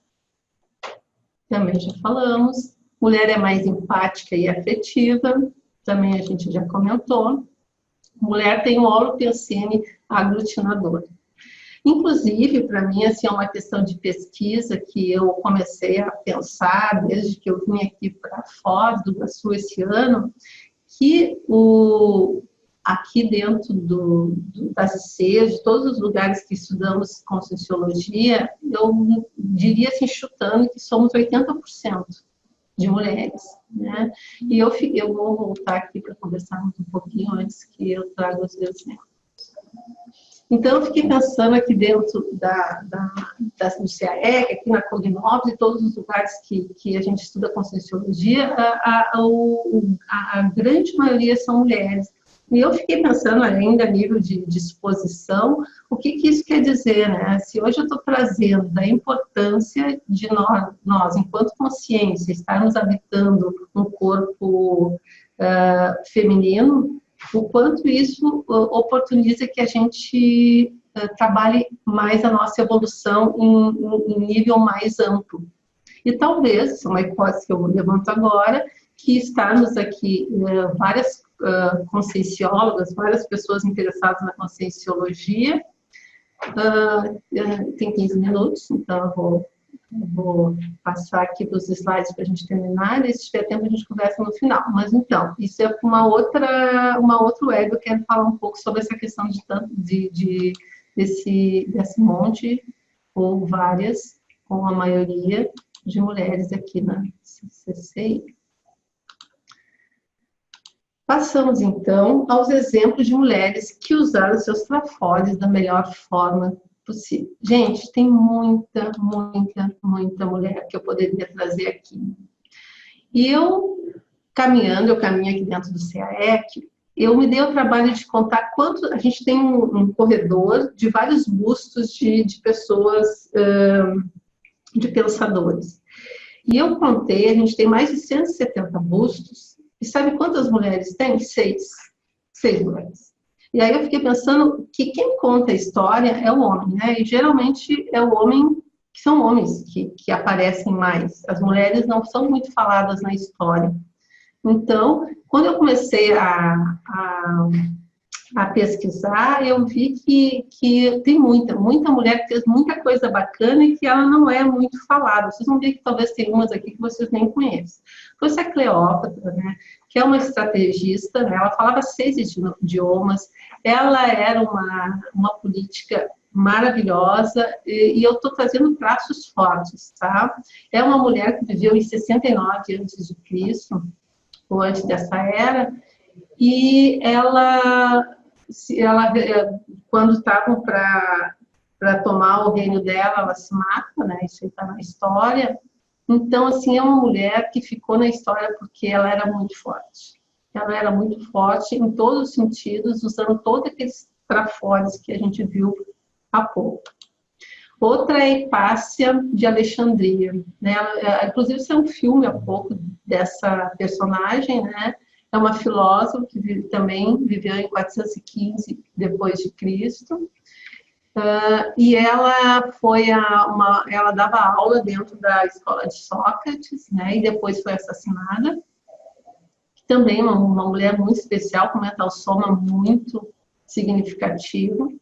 também já falamos. Mulher é mais empática e afetiva, também a gente já comentou. Mulher tem um holotensine aglutinador. Inclusive, para mim, assim, é uma questão de pesquisa que eu comecei a pensar desde que eu vim aqui para Foz do Iguaçu esse ano, que aqui dentro das ICs, de todos os lugares que estudamos Conscienciologia, eu diria assim, chutando, que somos 80% de mulheres, né? E eu vou voltar aqui para conversarmos um pouquinho antes que eu traga os exemplos. Então, eu fiquei pensando aqui dentro do CAEC, aqui na Cognópolis, e todos os lugares que a gente estuda Conscienciologia, a grande maioria são mulheres. E eu fiquei pensando ainda a nível de exposição, o que isso quer dizer, né? Se hoje eu estou trazendo da importância de nós, enquanto consciência, estarmos habitando um corpo feminino, o quanto isso oportuniza que a gente trabalhe mais a nossa evolução em nível mais amplo. E talvez, uma hipótese que eu levanto agora, que estarmos aqui várias conscienciólogas, várias pessoas interessadas na conscienciologia, tem 15 minutos, então eu vou passar aqui para os slides para a gente terminar, e se tiver tempo a gente conversa no final. Mas então, isso é uma outra web, eu quero falar um pouco sobre essa questão desse monte, ou várias, com a maioria de mulheres aqui na CCI. Passamos, então, aos exemplos de mulheres que usaram seus trafores da melhor forma possível. Gente, tem muita mulher que eu poderia trazer aqui. E eu caminho aqui dentro do CAEC, eu me dei o trabalho de contar quanto... A gente tem um corredor de vários bustos de pessoas, de pensadores. E eu contei, a gente tem mais de 170 bustos, e sabe quantas mulheres tem? 6 mulheres. E aí eu fiquei pensando que quem conta a história é o homem, né? E geralmente é o homem, que são homens que aparecem mais. As mulheres não são muito faladas na história. Então, quando eu comecei a pesquisar, eu vi que tem muita mulher que fez muita coisa bacana e que ela não é muito falada. Vocês vão ver que talvez tem umas aqui que vocês nem conhecem. Fosse a Cleópatra, né, que é uma estrategista, né, ela falava 6 idiomas, ela era uma política maravilhosa, e eu estou trazendo traços fortes, tá? É uma mulher que viveu em 69 a.C., ou antes dessa era, e ela quando estavam para tomar o reino dela, ela se mata, né? Isso está na história. Então, assim, é uma mulher que ficou na história porque ela era muito forte. Ela era muito forte em todos os sentidos, usando todos aqueles trafores que a gente viu há pouco. Outra é Hipácia de Alexandria, né? Inclusive, isso é um filme há pouco dessa personagem, né? É uma filósofa que também viveu em 415 depois de Cristo. E ela ela dava aula dentro da escola de Sócrates, né? E depois foi assassinada. Também uma mulher muito especial, com mental soma muito significativo.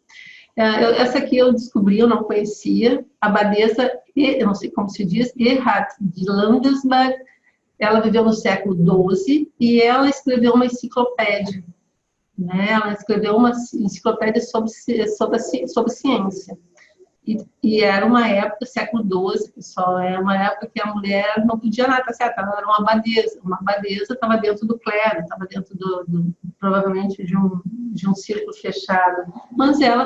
Essa aqui eu descobri, eu não conhecia, a abadesa, eu não sei como se diz, Erhard de Landesberg. Ela viveu no século XII e ela escreveu uma enciclopédia, né? Ela escreveu uma enciclopédia sobre ciência. E era uma época, século XII, pessoal, era uma época que a mulher não podia nada, tá certo? Ela era uma abadesa. Uma abadesa estava dentro do clero, estava dentro provavelmente de um círculo fechado. Mas ela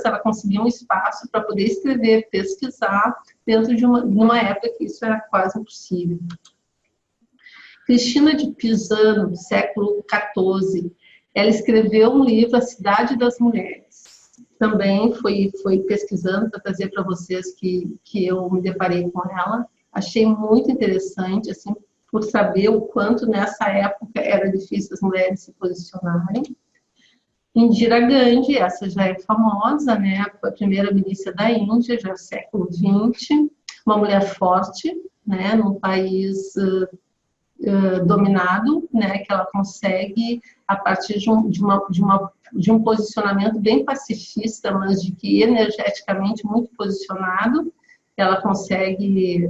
ela conseguiu um espaço para poder escrever, pesquisar, dentro de uma época que isso era quase impossível. Cristina de Pisano, século XIV, ela escreveu um livro, A Cidade das Mulheres. Também foi pesquisando para trazer para vocês que eu me deparei com ela. Achei muito interessante, assim, por saber o quanto nessa época era difícil as mulheres se posicionarem. Indira Gandhi, essa já é famosa, né? Foi a primeira ministra da Índia, já é século XX, uma mulher forte, né? Num país dominado, né, que ela consegue, a partir de um posicionamento bem pacifista, mas de que energeticamente muito posicionado, ela consegue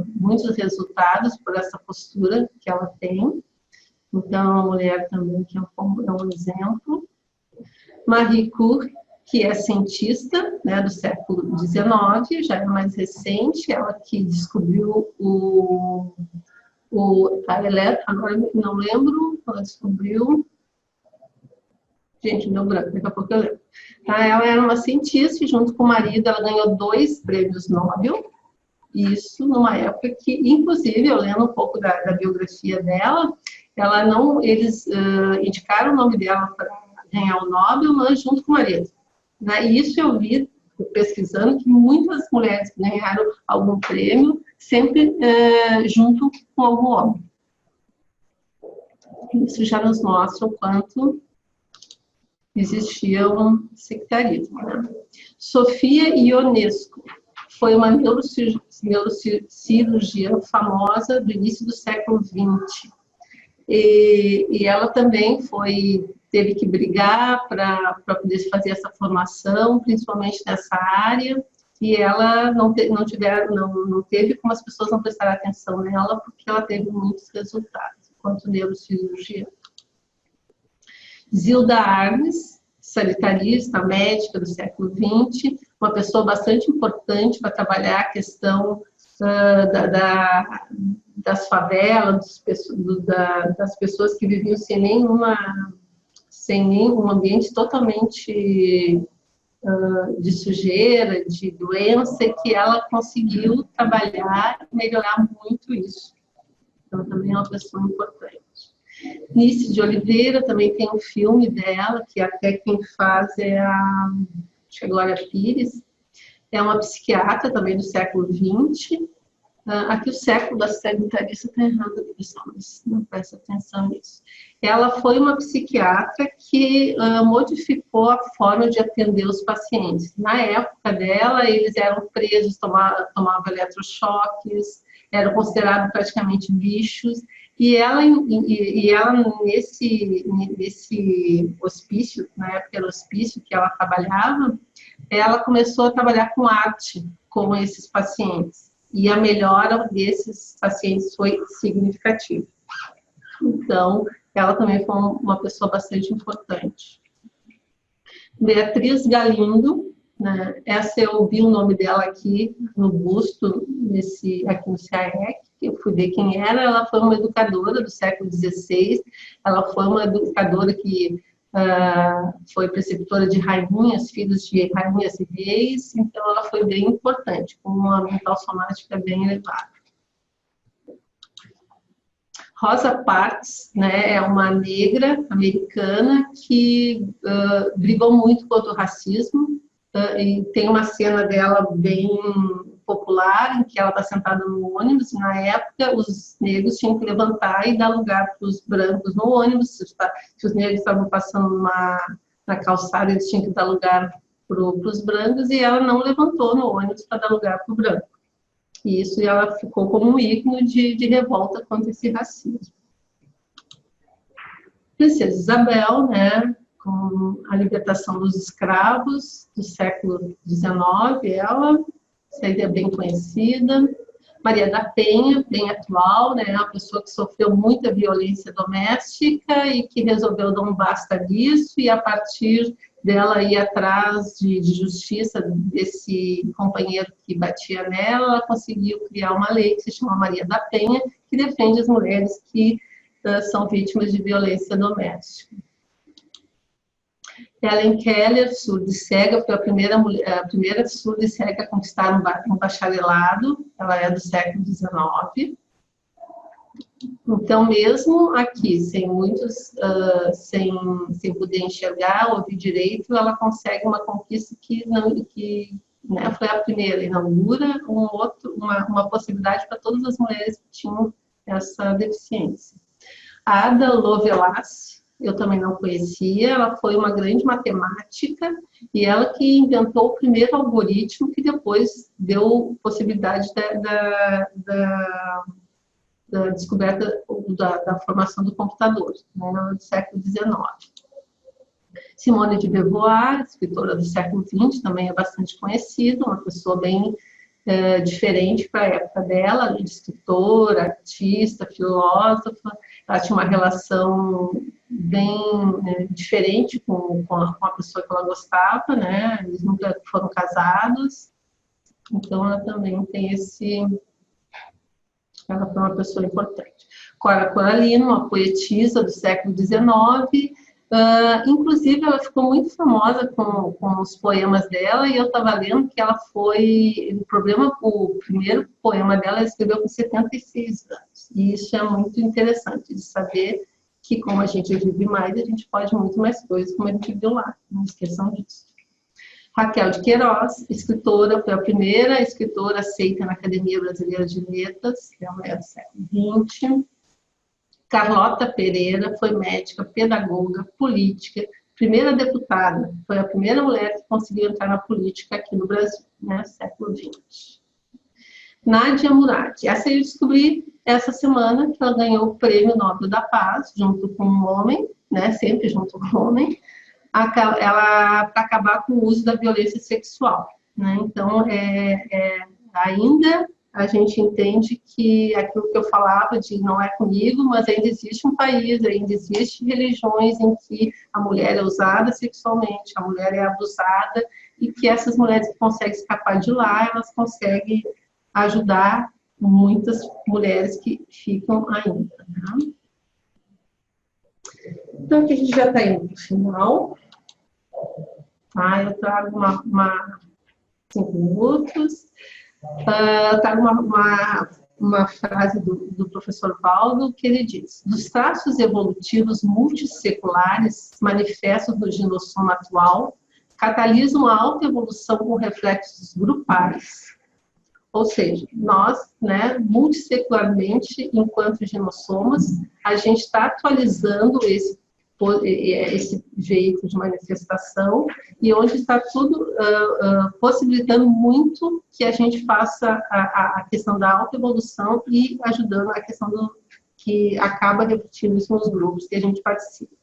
muitos resultados por essa postura que ela tem. Então, é uma mulher também que é um exemplo. Marie Curie, que é cientista, né, do século XIX, já é mais recente, ela que descobriu agora não lembro, ela descobriu. Gente, meu branco, daqui a pouco eu lembro. Ela era uma cientista e, junto com o marido, ela ganhou 2 prêmios Nobel. Isso numa época que, inclusive, eu lendo um pouco da biografia dela, eles indicaram o nome dela para ganhar o Nobel, mas junto com o marido. E isso eu vi pesquisando que muitas mulheres que ganharam algum prêmio sempre junto com algum homem. Isso já nos mostra o quanto existia um sectarismo, né? Sofia Ionesco foi uma neurocirurgiã famosa do início do século XX. E ela também teve que brigar para poder fazer essa formação, principalmente nessa área, e ela não teve como as pessoas não prestarem atenção nela, porque ela teve muitos resultados, enquanto neurocirurgiã. Zilda Arnes, sanitarista, médica do século XX, uma pessoa bastante importante para trabalhar a questão das favelas, das pessoas que viviam sem nenhum ambiente totalmente de sujeira, de doença, e que ela conseguiu trabalhar e melhorar muito isso. Então, também é uma pessoa importante. Nice de Oliveira, também tem um filme dela, que até quem faz é a Glória Pires, é uma psiquiatra também do século XX. Aqui o século da sanitarista está errado, pessoal, mas não presta atenção nisso. Ela foi uma psiquiatra que modificou a forma de atender os pacientes. Na época dela, eles eram presos, tomavam eletrochoques, eram considerados praticamente bichos, e ela nesse hospício, na época era hospício que ela trabalhava, ela começou a trabalhar com arte com esses pacientes. E a melhora desses pacientes foi significativa. Então, ela também foi uma pessoa bastante importante. Beatriz Galindo, né? Essa eu vi o nome dela aqui no busto, aqui no CAEC, eu fui ver quem era. Ela foi uma educadora do século XVI, ela foi uma educadora que foi preceptora de rainhas, filhos de rainhas e reis, então ela foi bem importante, com uma mental somática bem elevada. Rosa Parks, né, é uma negra americana que brigou muito contra o racismo, e tem uma cena dela bem popular, em que ela está sentada no ônibus, e na época os negros tinham que levantar e dar lugar para os brancos no ônibus. Se os negros estavam passando na calçada, eles tinham que dar lugar para os brancos, e ela não levantou no ônibus para dar lugar para o branco. E isso ela ficou como um ícone de revolta contra esse racismo. Princesa Isabel, né, com a libertação dos escravos do século XIX, essa ideia é bem conhecida. Maria da Penha, bem atual, né, uma pessoa que sofreu muita violência doméstica e que resolveu dar um basta nisso, e a partir dela ir atrás de justiça desse companheiro que batia nela, ela conseguiu criar uma lei que se chama Maria da Penha, que defende as mulheres que são vítimas de violência doméstica. Helen Keller, surda e cega, foi a primeira surda e cega a conquistar um bacharelado. Ela é do século XIX. Então, mesmo aqui, sem poder enxergar, ouvir direito, ela consegue uma conquista que né, foi a primeira, inaugura uma possibilidade para todas as mulheres que tinham essa deficiência. A Ada Lovelace, eu também não conhecia, ela foi uma grande matemática e ela que inventou o primeiro algoritmo que depois deu possibilidade da descoberta da formação do computador, né, no século XIX. Simone de Beauvoir, escritora do século XX, também é bastante conhecida, uma pessoa bem diferente para a época dela, além de escritora, artista, filósofa. Ela tinha uma relação bem diferente com a pessoa que ela gostava, né? Eles nunca foram casados, então ela também tem ela foi uma pessoa importante. Cora Coralina, uma poetisa do século XIX, inclusive ela ficou muito famosa com os poemas dela, e eu estava lendo que ela o primeiro poema dela ela escreveu com 76 anos, e isso é muito interessante de saber que, como a gente vive mais, a gente pode muito mais coisas, como a gente viu lá, não esqueçam disso. Raquel de Queiroz, escritora, foi a primeira escritora aceita na Academia Brasileira de Letras, que é a mulher do século XX. Carlota Pereira foi médica, pedagoga, política, primeira deputada, foi a primeira mulher que conseguiu entrar na política aqui no Brasil, né, século XX. Nádia Murad, essa eu descobri essa semana, que ela ganhou o Prêmio Nobel da Paz, junto com um homem, né, sempre junto com um homem, para acabar com o uso da violência sexual, né? Então, ainda a gente entende que aquilo que eu falava de não é comigo, mas ainda existe um país, ainda existem religiões em que a mulher é usada sexualmente, a mulher é abusada, e que essas mulheres que conseguem escapar de lá, elas conseguem ajudar muitas mulheres que ficam ainda, né? Então, aqui a gente já está indo para o final. Tá? Eu trago 5 minutos. Eu trago uma frase do professor Baldo, que ele diz: dos traços evolutivos multisseculares manifestos no genossoma atual, catalisam a autoevolução com reflexos grupais. Ou seja, nós, né, multissecularmente, enquanto genossomas, a gente está atualizando esse jeito de manifestação, e onde está tudo possibilitando muito que a gente faça a questão da autoevolução e ajudando a questão que acaba repetindo isso nos grupos que a gente participa.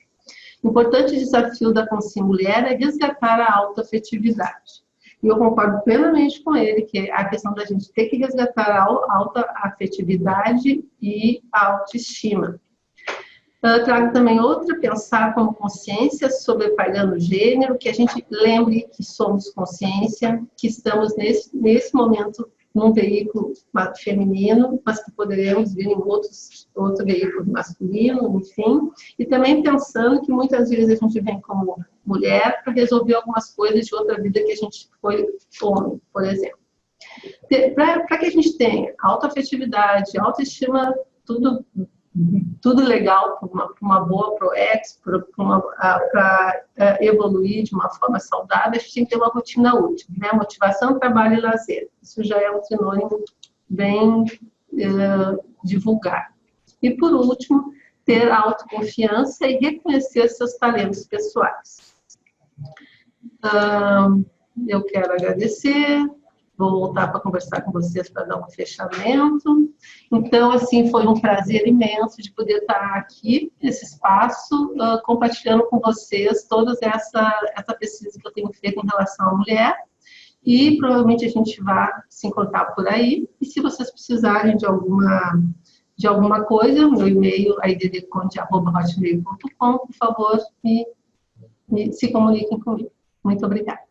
O importante desafio da consciência mulher é resgatar a autoafetividade. E eu concordo plenamente com ele, que a questão da gente ter que resgatar a autoafetividade e a autoestima. Eu trago também outra, pensar como consciência sobre o gênero, que a gente lembre que somos consciência, que estamos nesse momento num veículo feminino, mas que poderemos vir em outro veículo masculino, enfim. E também pensando que muitas vezes a gente vem como mulher para resolver algumas coisas de outra vida que a gente foi homem, por exemplo. Para que a gente tenha autoafetividade, autoestima, tudo tudo legal para uma boa ProEx, para evoluir de uma forma saudável, a gente tem que ter uma rotina útil, né? Motivação, trabalho e lazer. Isso já é um sinônimo bem divulgado. E, por último, ter autoconfiança e reconhecer seus talentos pessoais. Eu quero agradecer. Vou voltar para conversar com vocês para dar um fechamento. Então, assim, foi um prazer imenso de poder estar aqui nesse espaço, compartilhando com vocês toda essa pesquisa que eu tenho feito em relação à mulher. E provavelmente a gente vai se encontrar por aí. E se vocês precisarem de alguma coisa, meu e-mail é iddconde@hotmail.com, por favor, se comuniquem comigo. Muito obrigada.